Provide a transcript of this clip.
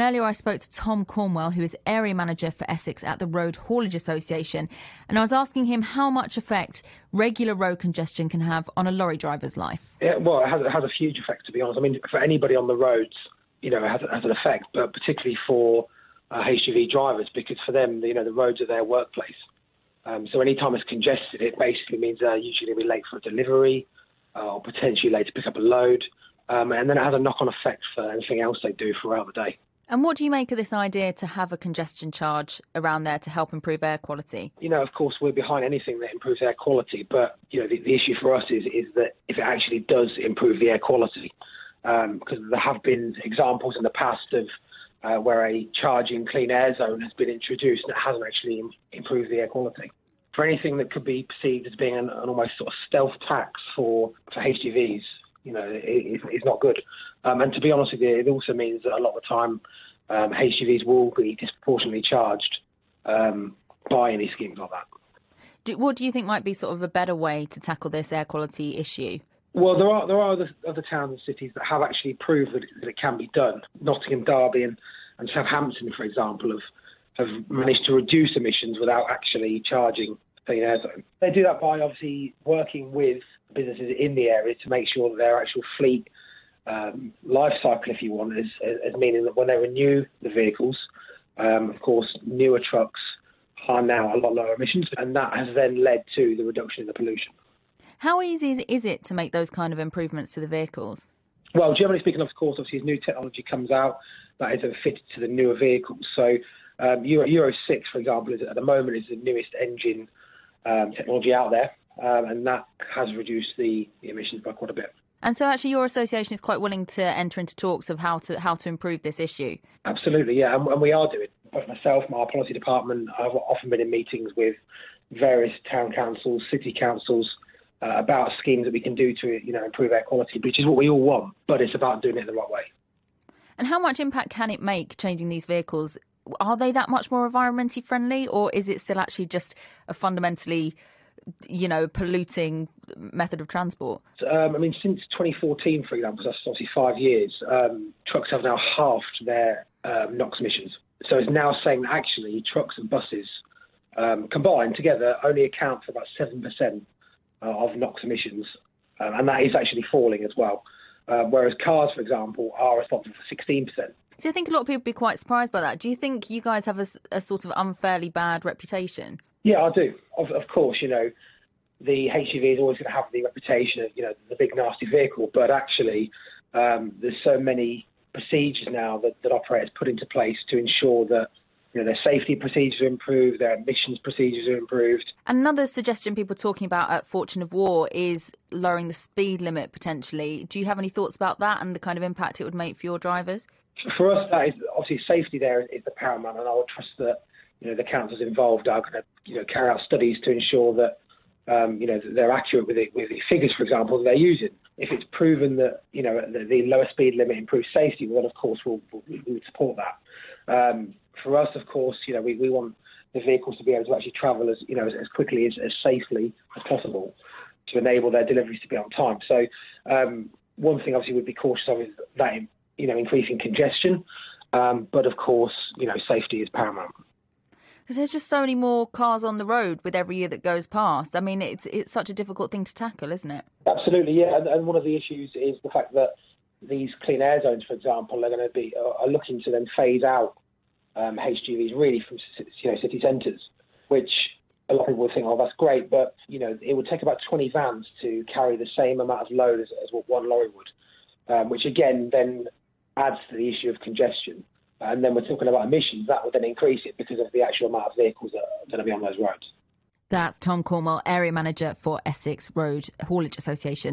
Earlier I spoke to Tom Cornwell, who is Area Manager for Essex at the Road Haulage Association, and I was asking him how much effect regular road congestion can have on a lorry driver's life. Yeah, well, it has a huge effect, to be honest. I mean, for anybody on the roads, it has an effect, but particularly for HGV drivers, because for them, the roads are their workplace. So any time it's congested, it basically means they're usually going to be late for a delivery or potentially late to pick up a load. And then it has a knock-on effect for anything else they do throughout the day. And what do you make of this idea to have a congestion charge around there to help improve air quality? Of course, we're behind anything that improves air quality, but, the issue for us is that if it actually does improve the air quality, because there have been examples in the past of where a charging clean air zone has been introduced and it hasn't actually improved the air quality. For anything that could be perceived as being an almost sort of stealth tax for HGVs, it's not good. And to be honest with you, it also means that a lot of the time HGVs will be disproportionately charged by any schemes like that. What do you think might be sort of a better way to tackle this air quality issue? Well, there are other towns and cities that have actually proved that it can be done. Nottingham, Derby and Southampton, for example, have managed to reduce emissions without actually charging clean air zone. They do that by obviously working with businesses in the area to make sure that their actual fleet life cycle, if you want, is meaning that when they renew the vehicles, of course, newer trucks are now a lot lower emissions, and that has then led to the reduction in the pollution. How easy is it to make those kind of improvements to the vehicles? Well, generally speaking, of course, obviously as new technology comes out, that is fitted to the newer vehicles. So Euro 6, for example, at the moment is the newest engine technology out there, and that has reduced the emissions by quite a bit. And so actually your association is quite willing to enter into talks of how to improve this issue? Absolutely, yeah, and we are doing. Both myself and our policy department, I've often been in meetings with various town councils, city councils, about schemes that we can do to improve air quality, which is what we all want, but it's about doing it the right way. And how much impact can it make, changing these vehicles? Are they that much more environmentally friendly, or is it still actually just a fundamentally polluting method of transport? Since 2014, for example, so that's obviously 5 years, trucks have now halved their NOx emissions. So it's now saying that actually trucks and buses combined together only account for about 7% of NOx emissions, and that is actually falling as well. Whereas cars, for example, are responsible for 16%. So I think a lot of people would be quite surprised by that. Do you think you guys have a sort of unfairly bad reputation? Yeah, I do. Of course, the HGV is always going to have the reputation of, the big nasty vehicle, but actually there's so many procedures now that operators put into place to ensure that their safety procedures are improved, their emissions procedures are improved. Another suggestion people are talking about at Fortune of War is lowering the speed limit potentially. Do you have any thoughts about that and the kind of impact it would make for your drivers? For us, that is obviously safety there is the paramount, and I would trust that the councils involved are going to carry out studies to ensure that they're accurate with the figures, for example, that they're using. If it's proven that the lower speed limit improves safety, well, then of course we would support that. For us, of course, we want the vehicles to be able to actually travel as quickly as safely as possible to enable their deliveries to be on time. So one thing obviously we'd be cautious of is that increasing congestion, but of course safety is paramount. Because there's just so many more cars on the road with every year that goes past. I mean, it's such a difficult thing to tackle, isn't it? Absolutely, yeah. And one of the issues is the fact that these clean air zones, for example, are looking to then phase out HGVs really from city centres, which a lot of people would think, oh, that's great, but it would take about 20 vans to carry the same amount of load as what one lorry would, which again then adds to the issue of congestion. And then we're talking about emissions, that would then increase it because of the actual amount of vehicles that are going to be on those roads. That's Tom Cornwell, Area Manager for Essex Road Haulage Association.